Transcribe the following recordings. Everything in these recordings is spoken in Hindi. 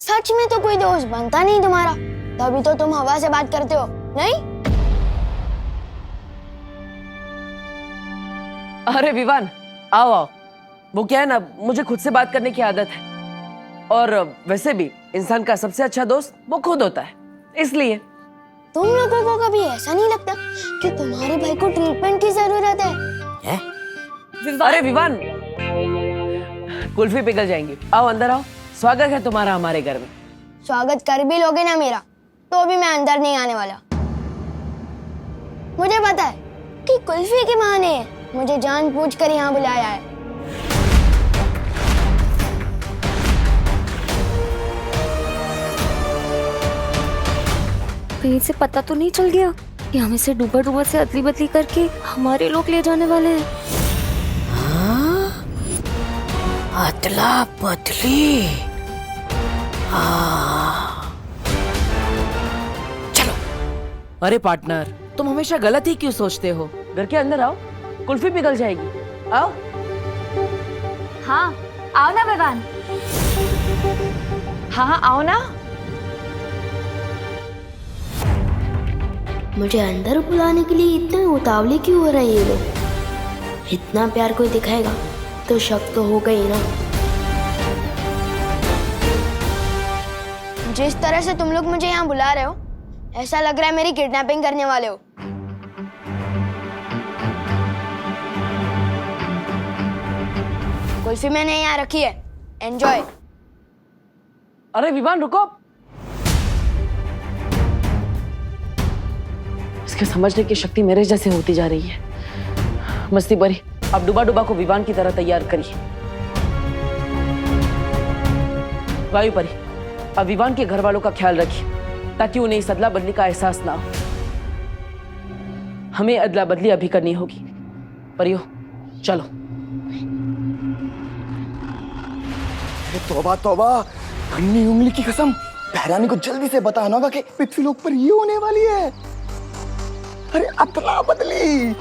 सच में तो कोई दोस्त बनता नहीं तुम्हारा, तभी तो तुम हवा से बात करते हो, नहीं? अरे विवान, आओ आओ। वो क्या है ना, मुझे खुद से बात करने की आदत है, और वैसे भी इंसान का सबसे अच्छा दोस्त वो खुद होता है, इसलिए। तुम लोगों को कभी ऐसा नहीं लगता कि तुम्हारे भाई को ट्रीटमेंट की जरूरत है? अरे विवान, कुल्फी पिघल जाएंगी, आओ अंदर आओ। स्वागत है तुम्हारा हमारे घर में। स्वागत कर भी लोगे ना मेरा, तो भी मैं अंदर नहीं आने वाला। मुझे पता है कि कुल्फी के बहाने मुझे जानबूझकर यहाँ बुलाया है। कहीं से पता तो नहीं चल गया कि हमें से डूबा डूबा से अदली बदली करके हमारे लोग ले जाने वाले हैं। अदला बदली। चलो। अरे पार्टनर, तुम हमेशा गलत ही क्यों सोचते हो? घर के अंदर आओ, कुल्फी पिघल जाएगी, आओ। हाँ, आओ ना विवान। हाँ आओ ना। मुझे अंदर बुलाने के लिए इतने उतावले क्यों हो रहे हैं ये लोग? इतना प्यार कोई दिखाएगा तो शक तो होगा ही ना। जिस तरह से तुम लोग मुझे यहाँ बुला रहे हो, ऐसा लग रहा है मेरी किडनैपिंग करने वाले हो। कुल्फी मैंने यहाँ रखी है, एंजॉय। अरे विवान रुको, इसके समझने की शक्ति मेरे जैसे होती जा रही है। मस्ती बरी, अब डुबा डुबा को विवान की तरह तैयार करिए। वायु परी, अब विवान के घर वालों का ख्याल रखिए, ताकि उन्हें इस अदला बदली का एहसास ना हो। हमें अदला बदली अभी करनी होगी। परियो, चलो। तौबा तौबा, अन्नी उंगली की कसम, बहरानी को जल्दी से बताना होगा कि पृथ्वी लोक पर ये होने वाली है। अरे अदला बदली।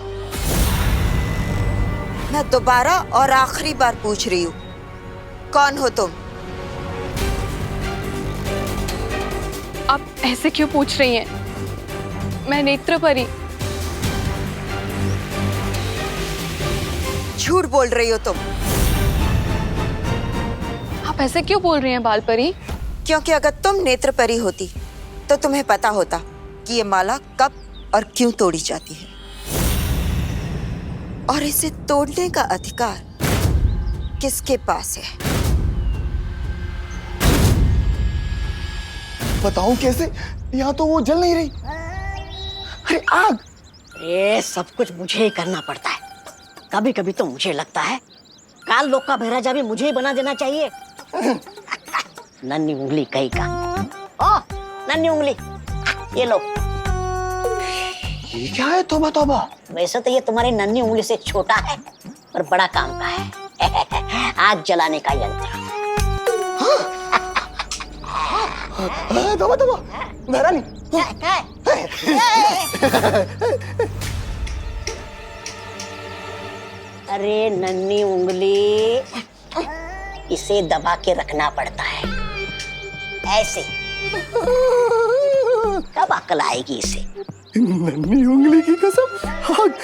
मैं दोबारा और आखिरी बार पूछ रही हूँ, कौन हो तुम? आप ऐसे क्यों पूछ रही हैं? मैं नेत्र परी। झूठ बोल रही हो तुम। आप ऐसे क्यों बोल रही हैं बाल परी? क्योंकि अगर तुम नेत्र परी होती तो तुम्हें पता होता कि ये माला कब और क्यों तोड़ी जाती है, और इसे तोड़ने का अधिकार किसके पास है। बताऊं कैसे? यहाँ तो वो जल नहीं रही। अरे आग! ये सब कुछ मुझे ही करना पड़ता है। कभी कभी तो मुझे लगता है काल लोक का महाराजा भी मुझे ही बना देना चाहिए। नन्ही उंगली कहीं का। ओ नन्ही उंगली, ये लो। ये क्या है? तौबा तौबा। वैसे तो ये तुम्हारी नन्ही उंगली से छोटा है और बड़ा काम का है। आग जलाने का यंत्र। तौबा तौबा, बहरानी। अरे नन्ही उंगली, इसे दबा के रखना पड़ता है, ऐसे। कब अकल आएगी इसे? नन्ही उंगली की कसम, आग।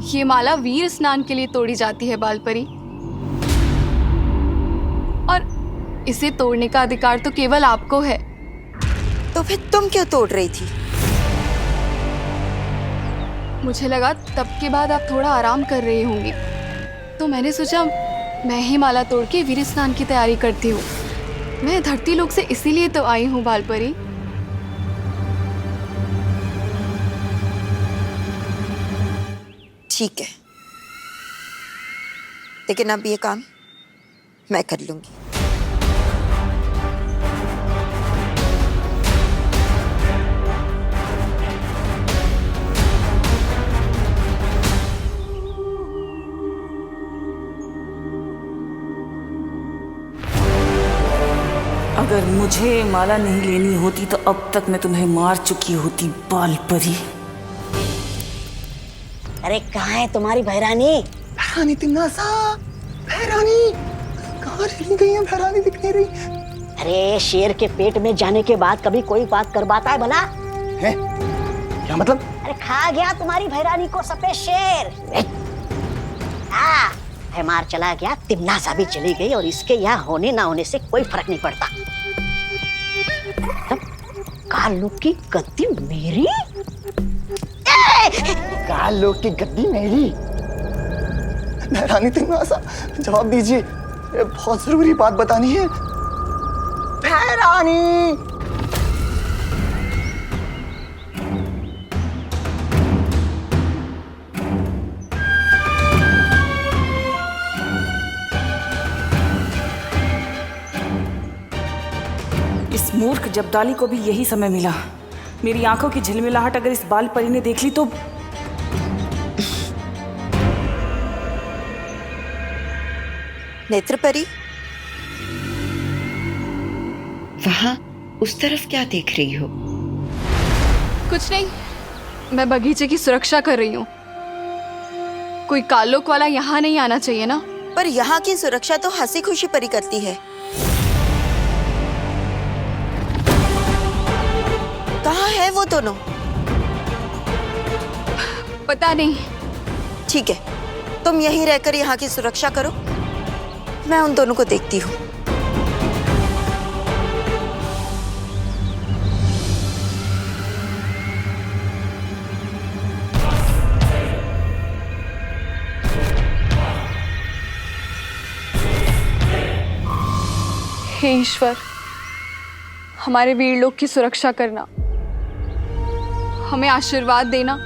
ये माला वीर स्नान के लिए तोड़ी जाती है बाल परी, और इसे तोड़ने का अधिकार तो केवल आपको है। तो फिर तुम क्यों तोड़ रही थी? मुझे लगा तब के बाद आप थोड़ा आराम कर रही होंगी, तो मैंने सोचा मैं ही माला तोड़ के वीर स्नान की तैयारी करती हूँ। मैं धरती लोक से इसीलिए तो आई हूँ बाल परी। ठीक है, लेकिन अब ये काम मैं कर लूंगी। अगर मुझे माला नहीं लेनी होती तो अब तक मैं तुम्हें मार चुकी होती, बाल परी। अरे कहाँ है तुम्हारी भैरानी? भैरानी तिन्नासा, भैरानी कहाँ चली गई है? भैरानी दिख नहीं रही अरे शेर के पेट में जाने के बाद कभी कोई बात कर पाता है भला? है? क्या मतलब? अरे खा गया तुम्हारी भैरानी को सफेद शेर। है मार चला गया, तिम्नासा भी चली गई और इसके यहाँ होने ना होने से कोई फर्क नहीं पड़ता। तब कालू की गद्दी मेरी? कालो की गद्दी मेरी? भैरानी तिन्नासा जवाब दीजिए, ये बहुत जरूरी बात बतानी है। भैरानी! इस मूर्ख जब्दाली को भी यही समय मिला। मेरी आंखों की झिलमिलाहट अगर इस बाल परी ने देख ली तो। नेत्र परी, वहां उस तरफ क्या देख रही हो? कुछ नहीं, मैं बगीचे की सुरक्षा कर रही हूँ। कोई कालोक वाला यहाँ नहीं आना चाहिए ना। पर यहाँ की सुरक्षा तो हंसी खुशी परी करती है। कहाँ है वो दोनों? पता नहीं। ठीक है, तुम यहीं रहकर यहाँ की सुरक्षा करो, मैं उन दोनों को देखती हूँ। हे ईश्वर, हमारे वीर लोग की सुरक्षा करना, हमें आशीर्वाद देना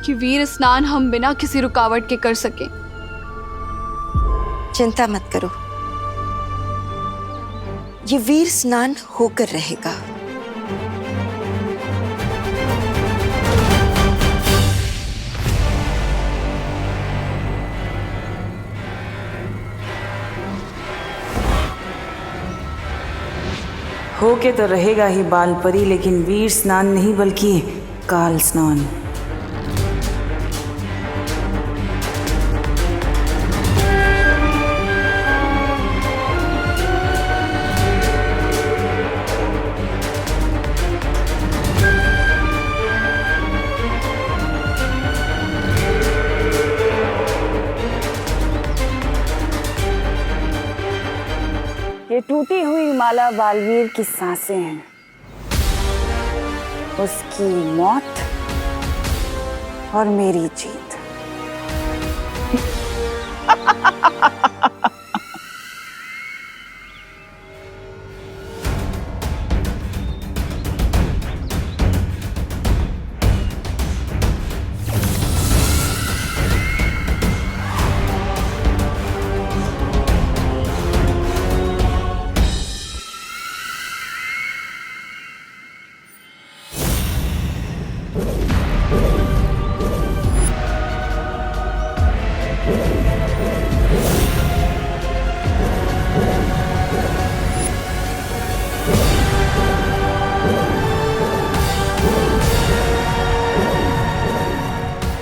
कि वीर स्नान हम बिना किसी रुकावट के कर सके। चिंता मत करो, ये वीर स्नान होकर रहेगा। होके तो रहेगा ही बाल परी, लेकिन वीर स्नान नहीं बल्कि काल स्नान। ये टूटी हुई माला बालवीर की सांसें हैं, उसकी मौत और मेरी जीत।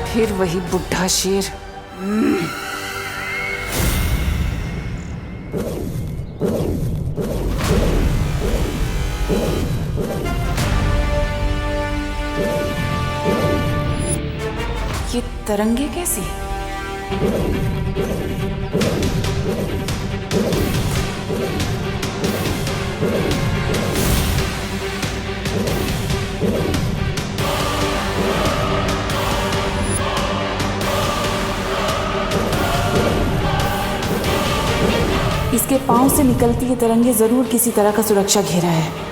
फिर वही बुढ़ा शेर। ये तरंगे कैसी? इसके पांव से निकलती ये तरंगे जरूर किसी तरह का सुरक्षा घेरा है।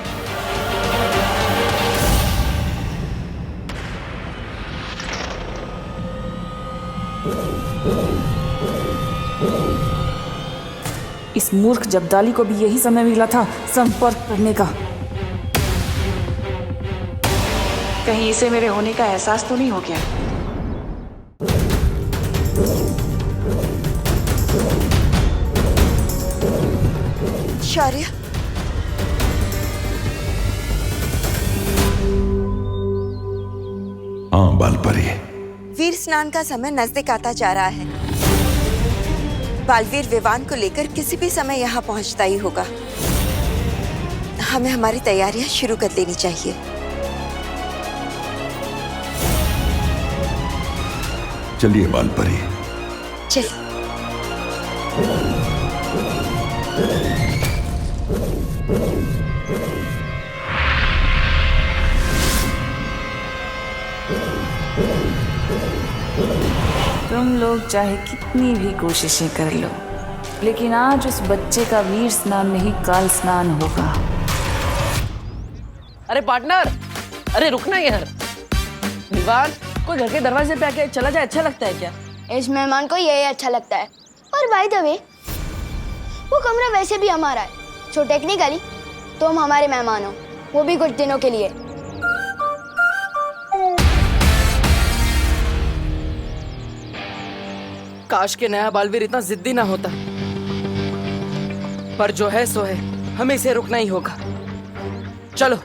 इस मूर्ख जब्दाली को भी यही समय मिला था संपर्क करने का। कहीं इसे मेरे होने का एहसास तो नहीं हो गया? शौर्य, हाँ बालपरी। वीर स्नान का समय नजदीक आता जा रहा है। बालवीर विवान को लेकर किसी भी समय यहाँ पहुँचता ही होगा। हमें हमारी तैयारियां शुरू कर लेनी चाहिए। चलिए बालपरी। चल। तुम लोग चाहे कितनी भी कोशिशें कर लो, लेकिन आज उस बच्चे का वीर स्नान नहीं काल स्नान होगा। अरे पार्टनर, अरे रुकना यार। दीवान कोई घर के दरवाजे पे आके चला जाए अच्छा लगता है क्या? इस मेहमान को यही अच्छा लगता है। और बाय द वे, वो कमरा वैसे भी हमारा है, सो टेक्निकली तुम हमारे मेहमान हो, वो भी कुछ दिनों के लिए। काश के नया बालवीर इतना जिद्दी ना होता, पर जो है सो है, हमें इसे रुकना ही होगा। चलो।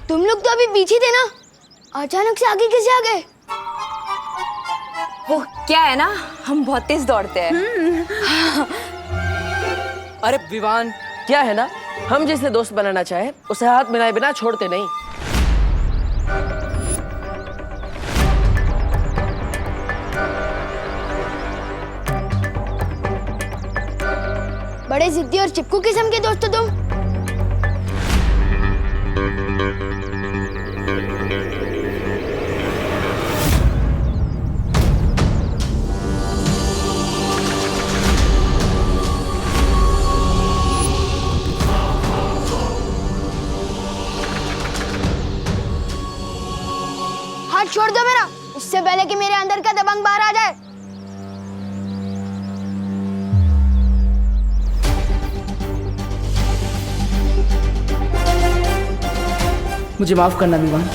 तुम लोग तो अभी पीछे थे ना, अचानक से आगे कैसे आ गए? वो क्या है ना, हम बहुत तेज दौड़ते हैं। अरे विवान, क्या है ना, हम जिसे दोस्त बनाना चाहे उसे हाथ मिलाए बिना छोड़ते नहीं। बड़े जिद्दी और चिपकू किस्म के दोस्त हो तुम। हाथ छोड़ दो मेरा, इससे पहले कि मेरे अंदर का दबंग बाहर आ जाए। मुझे माफ करना विवान,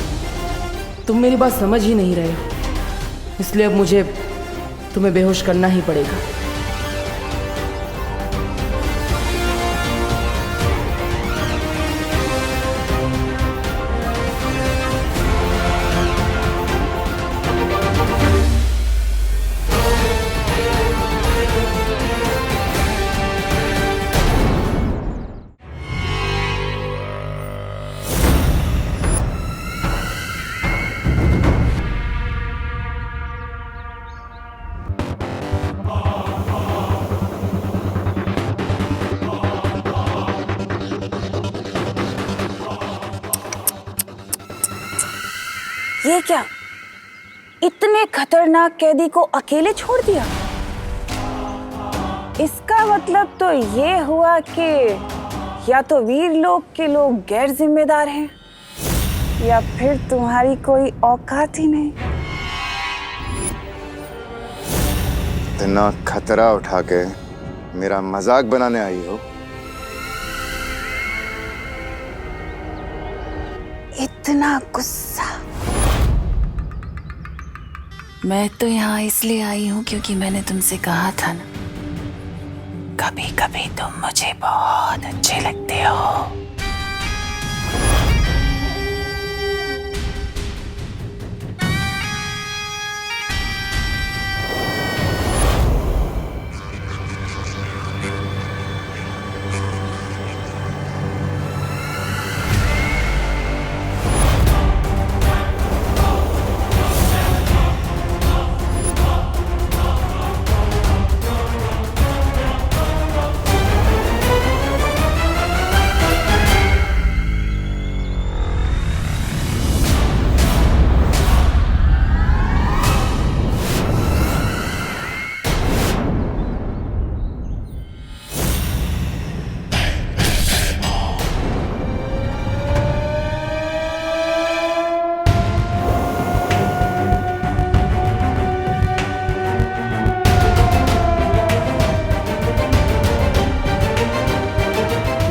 तुम मेरी बात समझ ही नहीं रहे हो, इसलिए अब मुझे तुम्हें बेहोश करना ही पड़ेगा। ये क्या, इतने खतरनाक कैदी को अकेले छोड़ दिया? इसका मतलब तो ये हुआ कि या तो वीर लोग के लोग गैर जिम्मेदार हैं, या फिर तुम्हारी कोई औकात ही नहीं। इतना खतरा उठा के मेरा मजाक बनाने आई हो? इतना गुस्सा? मैं तो यहाँ इसलिए आई हूँ क्योंकि मैंने तुमसे कहा था ना, कभी कभी तुम मुझे बहुत अच्छे लगते हो।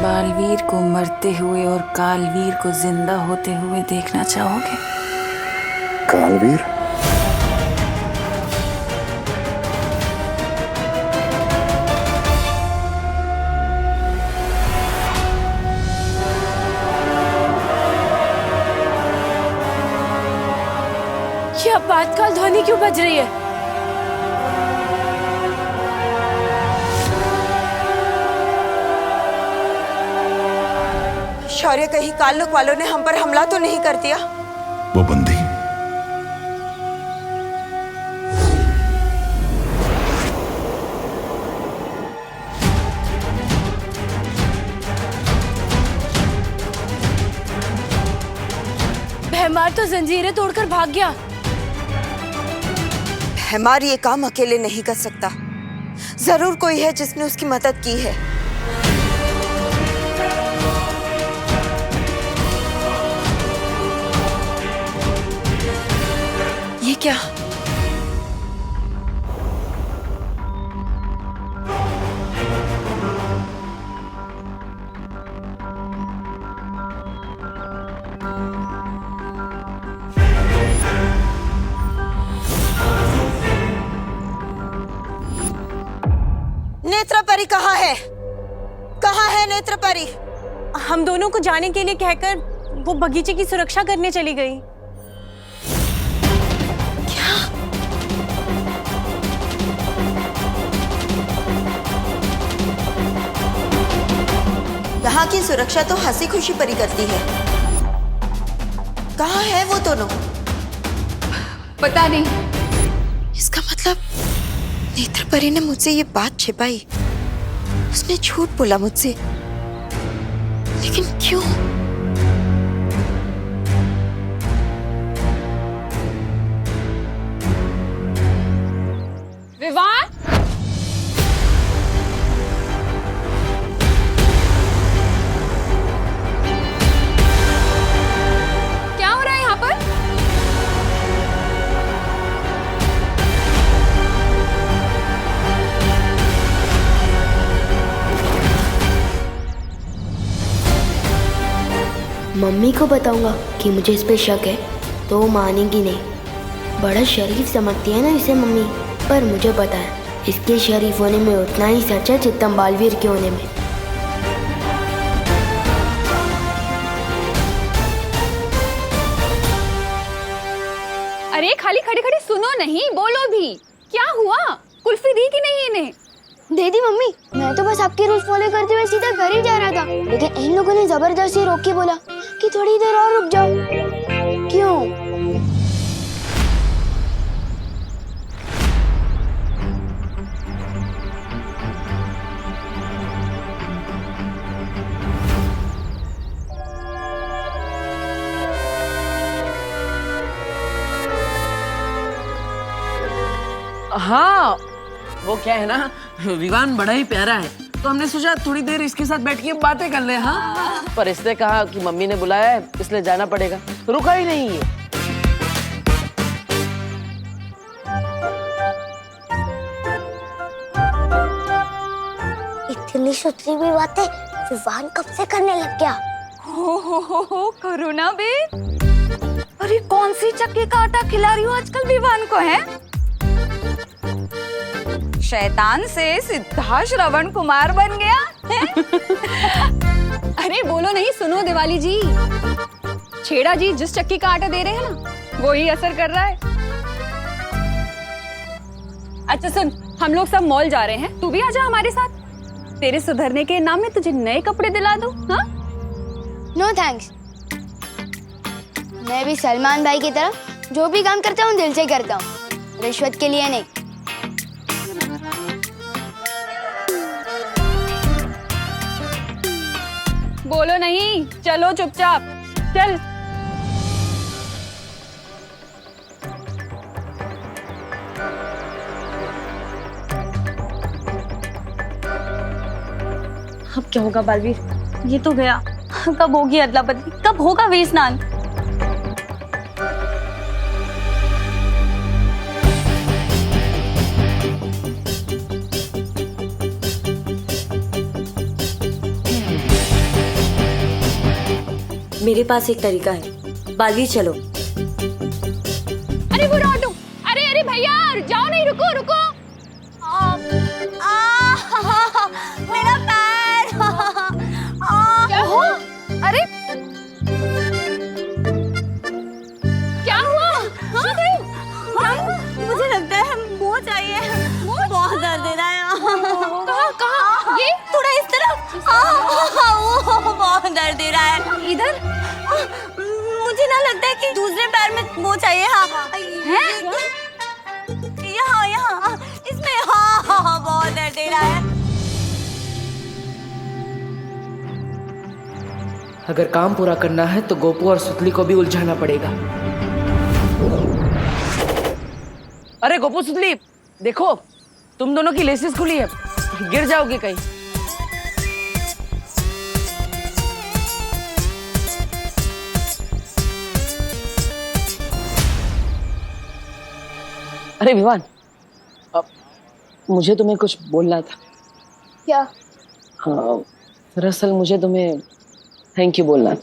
बालवीर को मरते हुए और कालवीर को जिंदा होते हुए देखना चाहोगे? कालवीर? प्रातःकाल ध्वनि क्यों बज रही है? शौर्य, कहीं काल्लुक वालों ने हम पर हमला तो नहीं कर दिया? वो बंदी भैमार तो जंजीरें तोड़कर भाग गया। हमारी ये काम अकेले नहीं कर सकता। जरूर कोई है जिसने उसकी मदद की है। ये क्या? नेत्र परी कहाँ है? कहाँ है नेत्र परी? हम दोनों को जाने के लिए कहकर वो बगीचे की सुरक्षा करने चली गई। यहाँ की सुरक्षा तो हंसी खुशी परी करती है। कहाँ है वो दोनों? पता नहीं। इसका मतलब नेत्र परी ने मुझसे ये बात छिपाई। उसने झूठ बोला मुझसे, लेकिन क्यों? विवान, क्या हो रहा है यहाँ पर? मम्मी को बताऊंगा कि मुझे इस पे शक है तो वो मानेगी नहीं। बड़ा शरीफ समझती है ना इसे मम्मी, पर मुझे पता है इसके शरीफ होने में उतना ही सच है जितना बालवीर के होने में। अरे खाली खड़े खड़े सुनो नहीं, बोलो भी। क्या हुआ? कुल्फी दी कि नहीं इन्हें? दे दी मम्मी। मैं तो बस आपके रूल्स फॉलो करते हुए सीधा घर ही जा रहा था, लेकिन इन लोगों ने जबरदस्ती रोक के बोला कि थोड़ी देर और रुक जाओ। क्यों? हाँ, वो क्या है ना, विवान बड़ा ही प्यारा है, तो हमने सोचा थोड़ी देर इसके साथ बैठ के बातें कर ले। हाँ, पर इसने कहा कि मम्मी ने बुलाया है इसलिए जाना पड़ेगा, रुका ही नहीं है। इतनी सुथरी भी बातें विवान कब से करने लग गया? हो करो ना बे। अरे कौन सी चक्की का आटा खिला रही हो आजकल विवान को? है शैतान से सीधा श्रवण कुमार बन गया है? अरे बोलो नहीं, सुनो दिवाली जी, छेड़ा जी जिस चक्की का आटा दे रहे हैं ना, वो ही असर कर रहा है। अच्छा सुन, हम लोग सब मॉल जा रहे हैं, तू भी आजा हमारे साथ। तेरे सुधरने के नाम में तुझे नए कपड़े दिला दूं। हाँ? No thanks. मैं भी सलमान भाई की तरह जो भी काम करता हूँ दिल से करता हूँ, रिश्वत के लिए नहीं। बोलो नहीं, चलो चुपचाप चल। अब क्या होगा बालवीर? ये तो गया, कब होगी अदला बदली, कब होगा वीर स्नान? मेरे पास एक तरीका है, बालवीर चलो। अरे वो ऑटो, अरे अरे भैया जाओ नहीं, रुको रुको। मेरा पैर। क्या हुआ? अरे क्या हुआ? मोच आई है, बहुत दर्द दे रहा है। कहाँ कहाँ? ये थोड़ा इस तरफ। वो बहुत दर्द दे रहा है। इधर? मुझे ना लगता है कि दूसरे पैर में मोच आई है। हाँ यहाँ यहाँ इसमें। हाँ बहुत दर्द दे रहा है। अगर काम पूरा करना है तो गोपू और सुतली को भी उलझाना पड़ेगा। अरे गोपू सुतली, देखो तुम दोनों की लेसेस खुली है, गिर जाओगे कहीं। अरे विवान, अब मुझे तुम्हें कुछ बोलना था। क्या? हाँ, दरअसल मुझे तुम्हें थैंक यू बोलना था।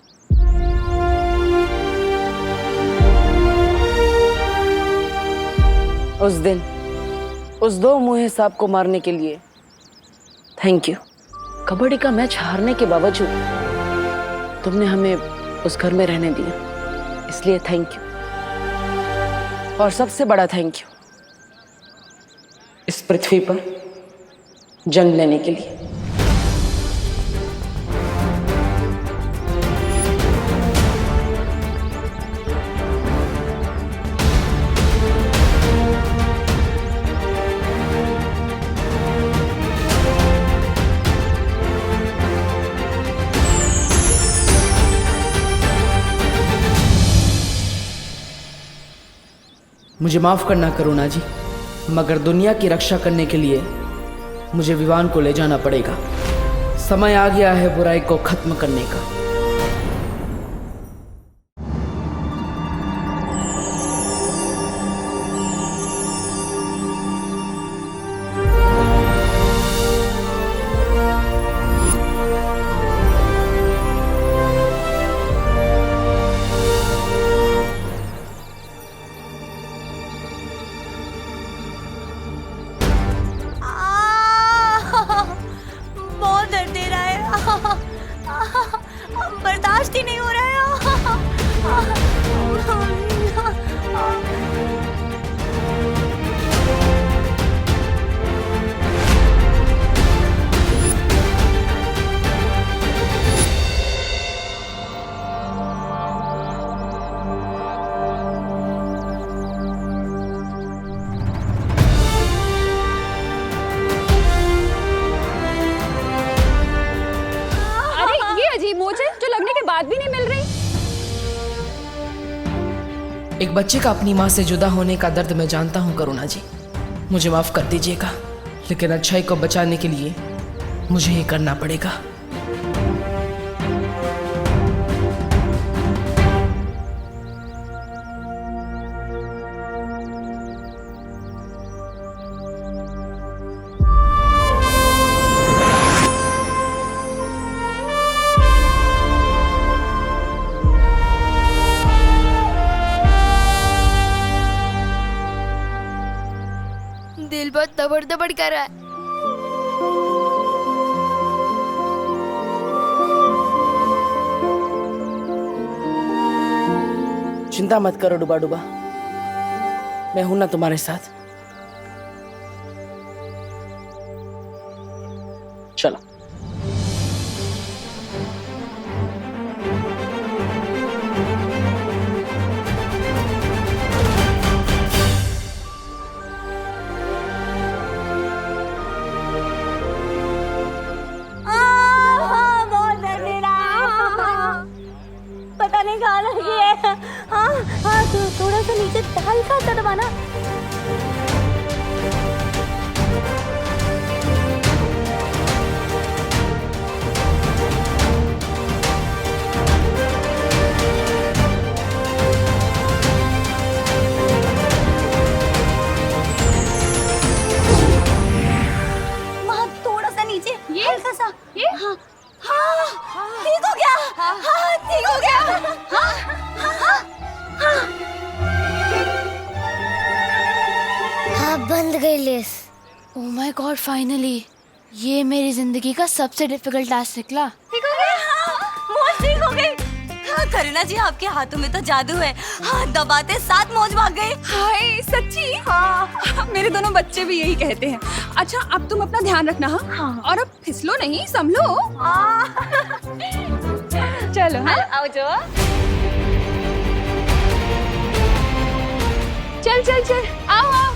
उस दिन उस दो मुँहे सांप को मारने के लिए थैंक यू। कबड्डी का मैच हारने के बावजूद तुमने हमें उस घर में रहने दिया, इसलिए थैंक यू। और सबसे बड़ा थैंक यू इस पृथ्वी पर जन्म लेने के लिए। मुझे माफ करना करुणा जी, मगर दुनिया की रक्षा करने के लिए मुझे विवान को ले जाना पड़ेगा। समय आ गया है बुराई को खत्म करने का। बहुत दर्द दे रहा है। बर्दाश्त ही नहीं हो रहा है। मोच है जो लगने के बाद भी नहीं मिल रही। एक बच्चे का अपनी माँ से जुदा होने का दर्द मैं जानता हूँ करुणा जी, मुझे माफ कर दीजिएगा, लेकिन अच्छाई को बचाने के लिए मुझे ये करना पड़ेगा। दिल बहुत दबड़ दबड़ कर रहा है। चिंता मत करो डुबा डुबा, मैं हूं ना तुम्हारे साथ। चलो। पता नहीं कहाँ लगी है। हाँ हाँ, तो थोड़ा सा नीचे हल्का सा दबाना। वहाँ थोड़ा सा नीचे, हल्का सा। ये हाँ हाँ, ठीक हो गया। हाँ ठीक हो गया। हाँ हाँ हाँ हाँ, बंद गई less. Oh my God, finally ये मेरी जिंदगी का सबसे डिफिकल्ट टास्क निकला। ठीक हो गई। हाँ, मौज ठीक हो गई। हाँ, करुणा जी आपके हाथों में तो जादू है। हाँ, दबाते साथ मौज भाग गई। हाय सच्ची? हाँ, मेरे दोनों बच्चे भी यही कहते हैं। अच्छा अब तुम अपना ध्यान रखना। हाँ और अब फिसलो नहीं, संभलो। चलो हाँ आओ जो। चल चल चल आओ आओ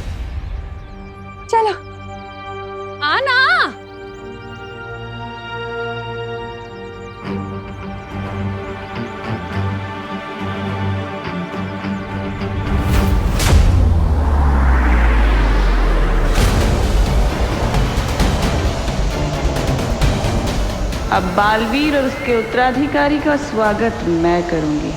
चलो आना। अब बालवीर और उसके उत्तराधिकारी का स्वागत मैं करूंगी।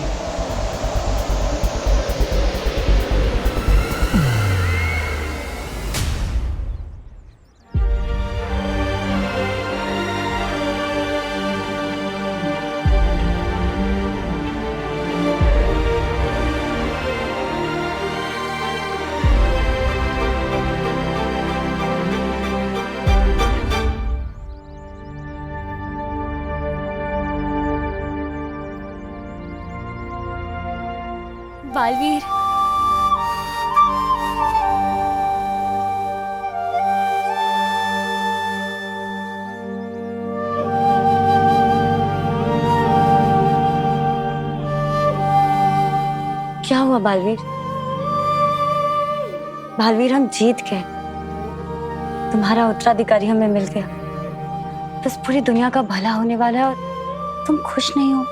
बालवीर, क्या हुआ बालवीर? बालवीर हम जीत गए, तुम्हारा उत्तराधिकारी हमें मिल गया। बस पूरी दुनिया का भला होने वाला है और तुम खुश नहीं हो।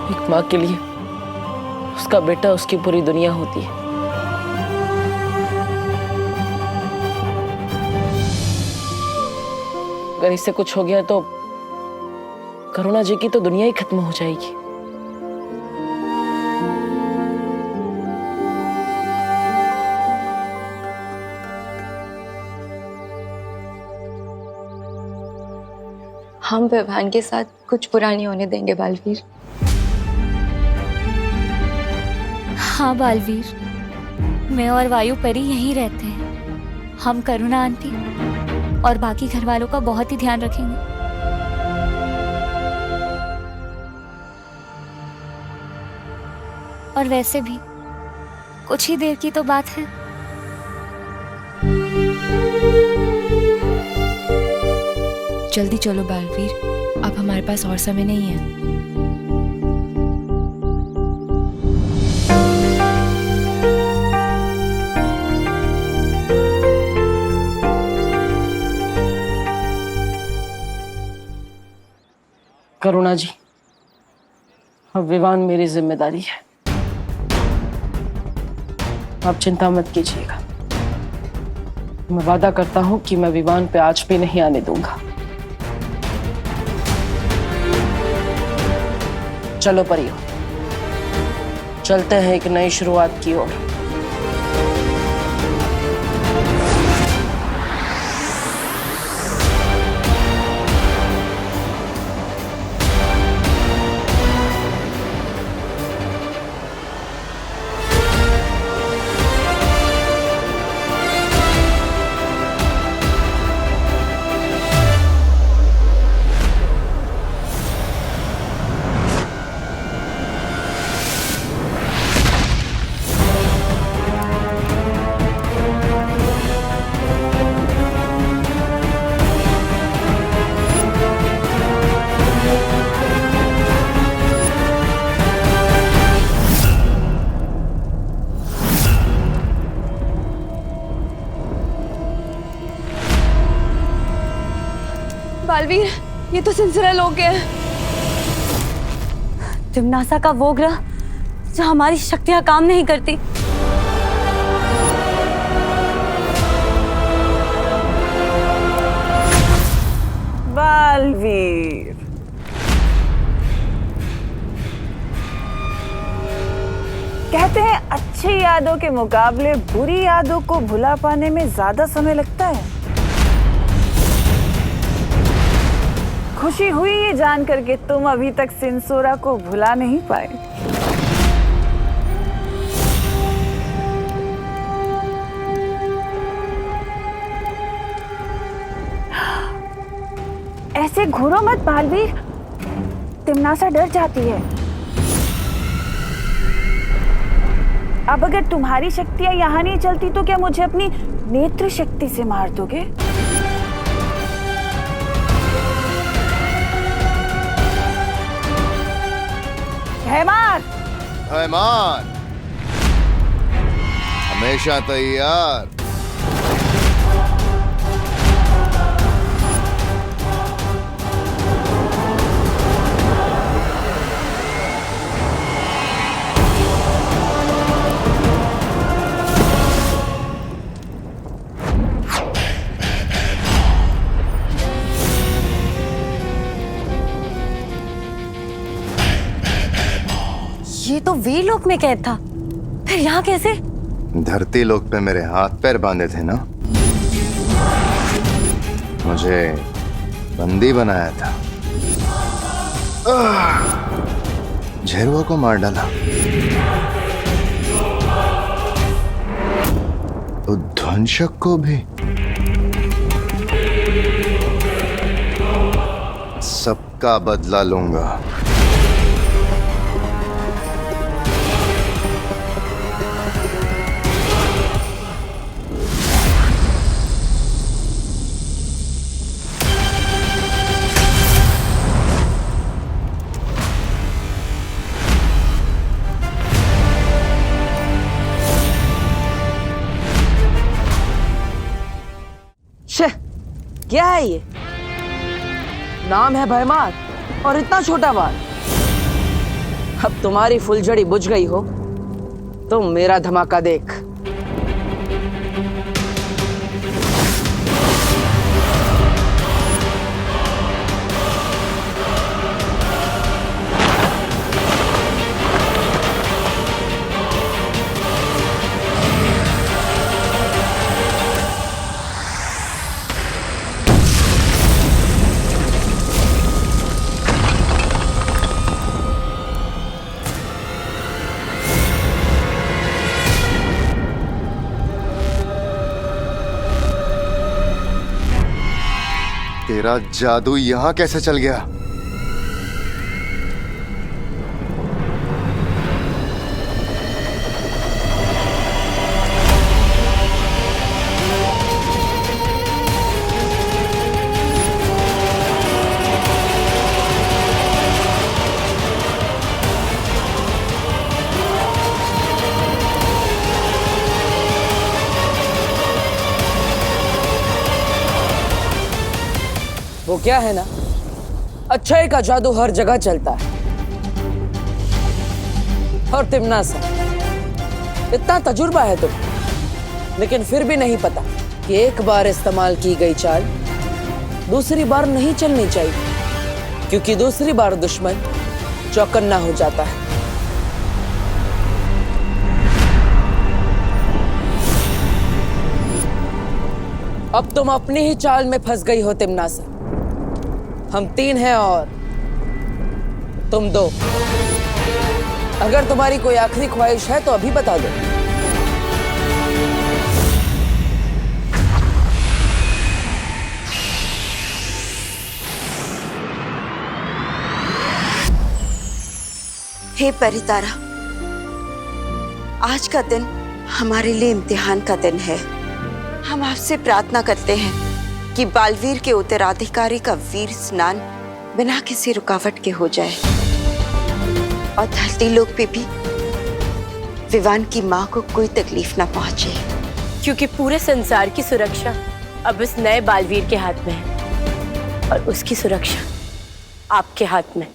एक माँ के लिए उसका बेटा उसकी पूरी दुनिया होती है। अगर इससे कुछ हो गया तो करुणा जी की तो दुनिया ही खत्म हो जाएगी। हम विवान के साथ कुछ बुरा नहीं होने देंगे बालवीर। हाँ बालवीर, मैं और वायु परी यहीं रहते हैं। हम करुणा आंटी और बाकी घर वालों का बहुत ही ध्यान रखेंगे। और वैसे भी कुछ ही देर की तो बात है। जल्दी चलो बालवीर, अब हमारे पास और समय नहीं है। करुणा जी, अब विवान मेरी जिम्मेदारी है। आप चिंता मत कीजिएगा। मैं वादा करता हूं कि मैं विवान पे आज भी नहीं आने दूंगा। चलो परियो, चलते हैं एक नई शुरुआत की ओर। बालवीर, ये तो सिलसिला लोग हैं। तिमनासा का वो ग्रह जो हमारी शक्तियां काम नहीं करती। बालवीर, कहते हैं अच्छी यादों के मुकाबले बुरी यादों को भुला पाने में ज्यादा समय लगता है। खुशी हुई ये जानकर के तुम अभी तक सिंसोरा को भुला नहीं पाए। ऐसे घूरो मत बालवीर, तिमनासा डर जाती है। अब अगर तुम्हारी शक्तियां यहाँ नहीं चलती तो क्या मुझे अपनी नेत्र शक्ति से मार दोगे? हैमान! हैमान! हमेशा तैयार। ये तो वीरलोक में कैद था, फिर यहाँ कैसे? धरती लोक पे मेरे हाथ पैर बांधे थे ना, मुझे बंदी बनाया था, झेरुआ को मार डाला, तो ध्वंसक को भी। सबका बदला लूंगा। क्या है ये? नाम है भयमार और इतना छोटा बाल। अब तुम्हारी फुलझड़ी बुझ गई हो तो मेरा धमाका देख। तेरा जादू यहां कैसे चल गया? वो क्या है ना, अच्छाई का जादू हर जगह चलता है। और तिमनासा, इतना तजुर्बा है तुम, लेकिन फिर भी नहीं पता कि एक बार इस्तेमाल की गई चाल दूसरी बार नहीं चलनी चाहिए, क्योंकि दूसरी बार दुश्मन चौकन्ना हो जाता है। अब तुम अपनी ही चाल में फंस गई हो तिमनासा। हम 3 हैं और तुम 2। अगर तुम्हारी कोई आखिरी ख्वाहिश है तो अभी बता दो। हे परितारा, आज का दिन हमारे लिए इम्तिहान का दिन है। हम आपसे प्रार्थना करते हैं कि बालवीर के उत्तराधिकारी का वीर स्नान बिना किसी रुकावट के हो जाए और धरती लोक पे भी विवान की माँ को कोई तकलीफ ना पहुंचे, क्योंकि पूरे संसार की सुरक्षा अब इस नए बालवीर के हाथ में है और उसकी सुरक्षा आपके हाथ में।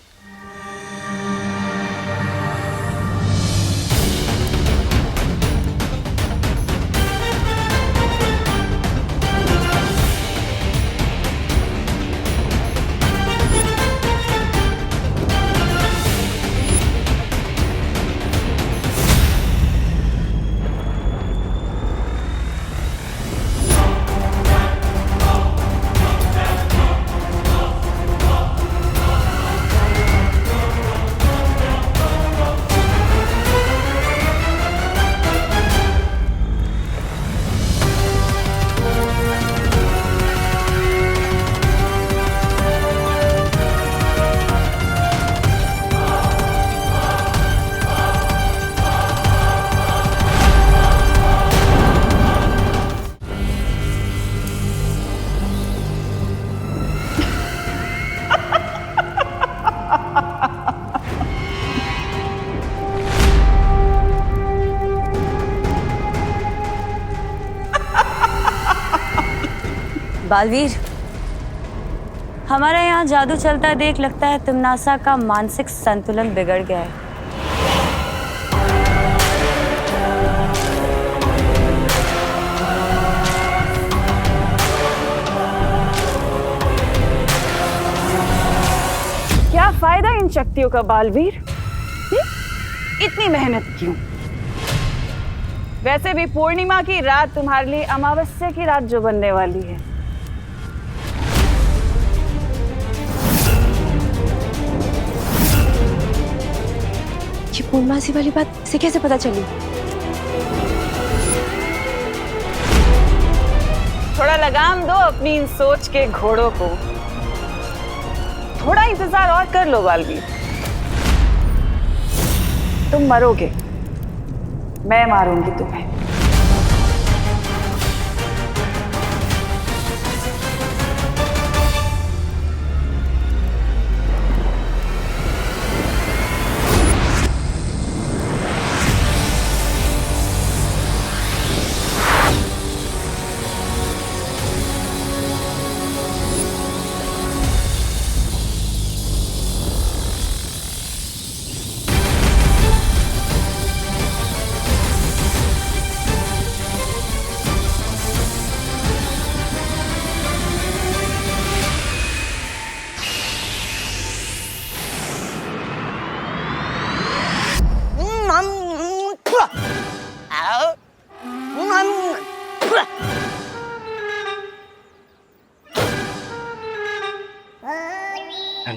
बालवीर, हमारे यहाँ जादू चलता देख लगता है तुमनासा का मानसिक संतुलन बिगड़ गया है। क्या फायदा इन शक्तियों का बालवीर? इतनी मेहनत क्यों? वैसे भी पूर्णिमा की रात तुम्हारे लिए अमावस्या की रात जो बनने वाली है। ये पूर्णमासी वाली बात इसे कैसे पता चली? थोड़ा लगाम दो अपनी इन सोच के घोड़ों को। थोड़ा इंतजार और कर लो बालवीर। तुम मरोगे, मैं मारूंगी तुम्हें।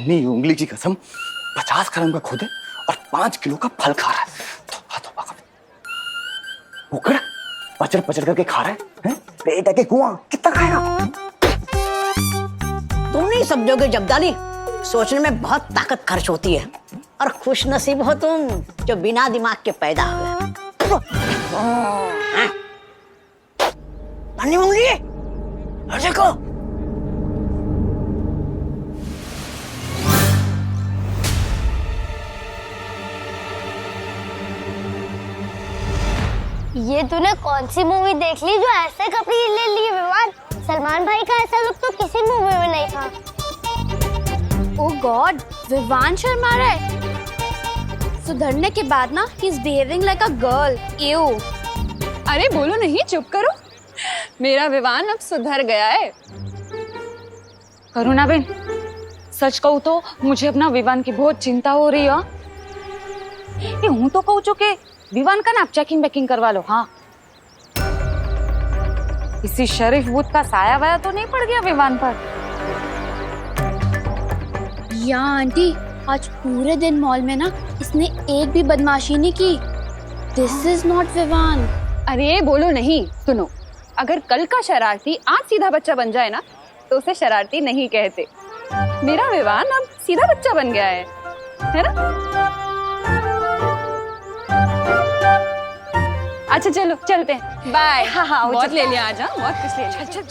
नन्ही उंगली की कसम, 50 ग्राम का खुद है और 5 किलो का फल खा रहा है। उकड़ पचड़ पचड़ करके खा रहा है? पेट है के कुआं, कितना खाएगा? तुम नहीं समझोगे जब्दाली, सोचने में बहुत ताकत खर्च होती है और खुश नसीब हो तुम जो बिना दिमाग के पैदा हुए। नन्ही उंगली, देखो ये तूने कौन सी मूवी देख ली जो ऐसे कपड़े ले लिए विवान? सलमान भाई का ऐसा लुक तो किसी मूवी में नहीं था। ओह गॉड, विवान शर्मा रहा है। सुधरने के बाद ना he is behaving like a girl. You. अरे बोलो नहीं, चुप करो। मेरा विवान अब सुधर गया है। करुणा बेन, सच कहूँ तो मुझे अपना विवान की बहुत चिंता हो रही है। ये हूँ तो कहूँ चुके विवान का ना चेकिंग बैकिंग करवा लो। हाँ, इसी शरीफ बूथ का साया वाया तो नहीं पड़ गया विवान पर? या आंटी, आज पूरे दिन मॉल में ना इसने एक भी बदमाशी नहीं की। This is not Vivaan. अरे बोलो नहीं, सुनो, अगर कल का शरारती आज सीधा बच्चा बन जाए ना तो उसे शरारती नहीं कहते। मेरा विवान अब सीधा बच्चा बन गया है ना? अच्छा चलो चलते हैं, बाय। हाँ, बहुत ले लिया आज, बहुत कुछ ले लिया। चल।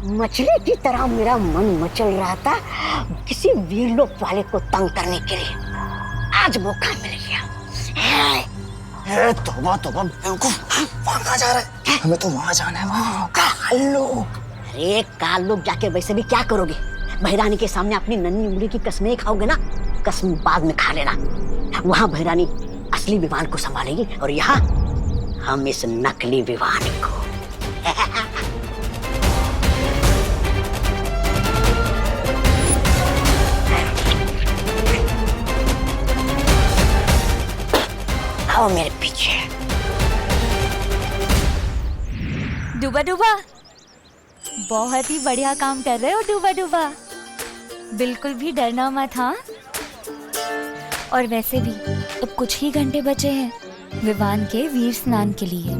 मछली की तरह मेरा मन मचल रहा था किसी वीरलोक वाले को तंग करने के लिए। आज मौका मिल गया। तोबा तोबा, वहाँ कहाँ जा रहा है? हमें तो वहाँ जाना है। वहाँ कालो। अरे कालो जाके वैसे भी क्या करोगे? भैरानी के सामने अपनी नन्ही उंगली की कसमें खाओगे ना? कसम बाद में खा लेना। वहाँ भैरानी असली विवान को संभालेगी और यहाँ हम इस नकली विवान को। आओ मेरे पीछे। डूबा डूबा, बहुत ही बढ़िया काम कर रहे हो डूबा डूबा। बिल्कुल भी डरना मत। हाँ, और वैसे भी अब कुछ ही घंटे बचे हैं विवान के वीर स्नान के लिए।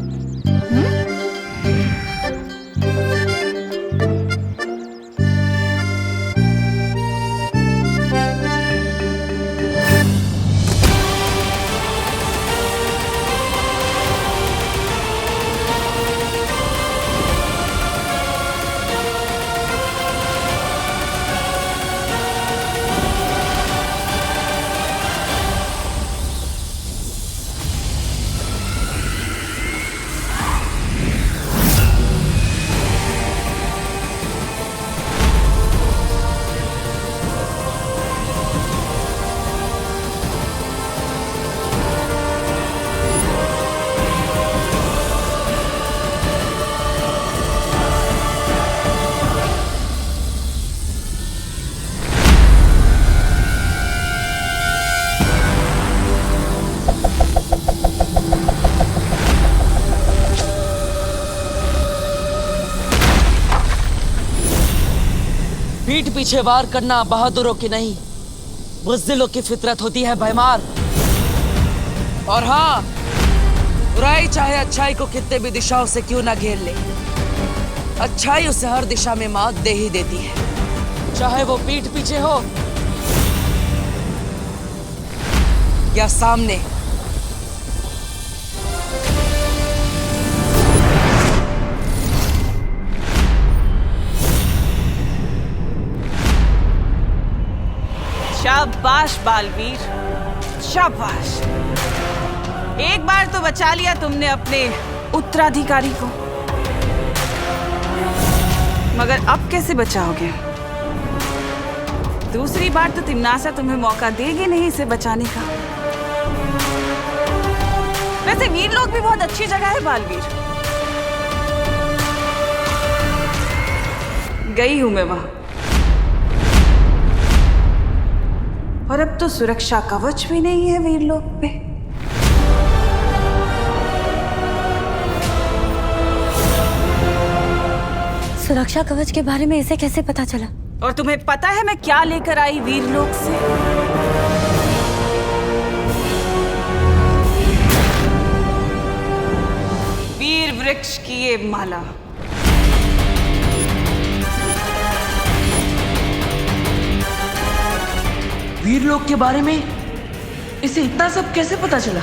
पीठ पीछे वार करना बहादुरों की नहीं, बुज़दिलों की फितरत होती है भयमार। और हाँ, बुराई चाहे अच्छाई को कितने भी दिशाओं से क्यों ना घेर ले, अच्छाई उसे हर दिशा में मात दे ही देती है, चाहे वो पीठ पीछे हो या सामने। शाबाश बालवीर, शाबाश। एक बार तो बचा लिया तुमने अपने उत्तराधिकारी को, मगर अब कैसे बचाओगे? दूसरी बार तो तिम्नासा तुम्हें मौका देगी नहीं इसे बचाने का। वैसे वीर लोग भी बहुत अच्छी जगह है बालवीर, गई हूं मैं वहां। और अब तो सुरक्षा कवच भी नहीं है वीर लोग पे। सुरक्षा कवच के बारे में इसे कैसे पता चला? और तुम्हें पता है मैं क्या लेकर आई वीर लोग से? वीर वृक्ष की ये माला। वीर लोग के बारे में इसे इतना सब कैसे पता चला?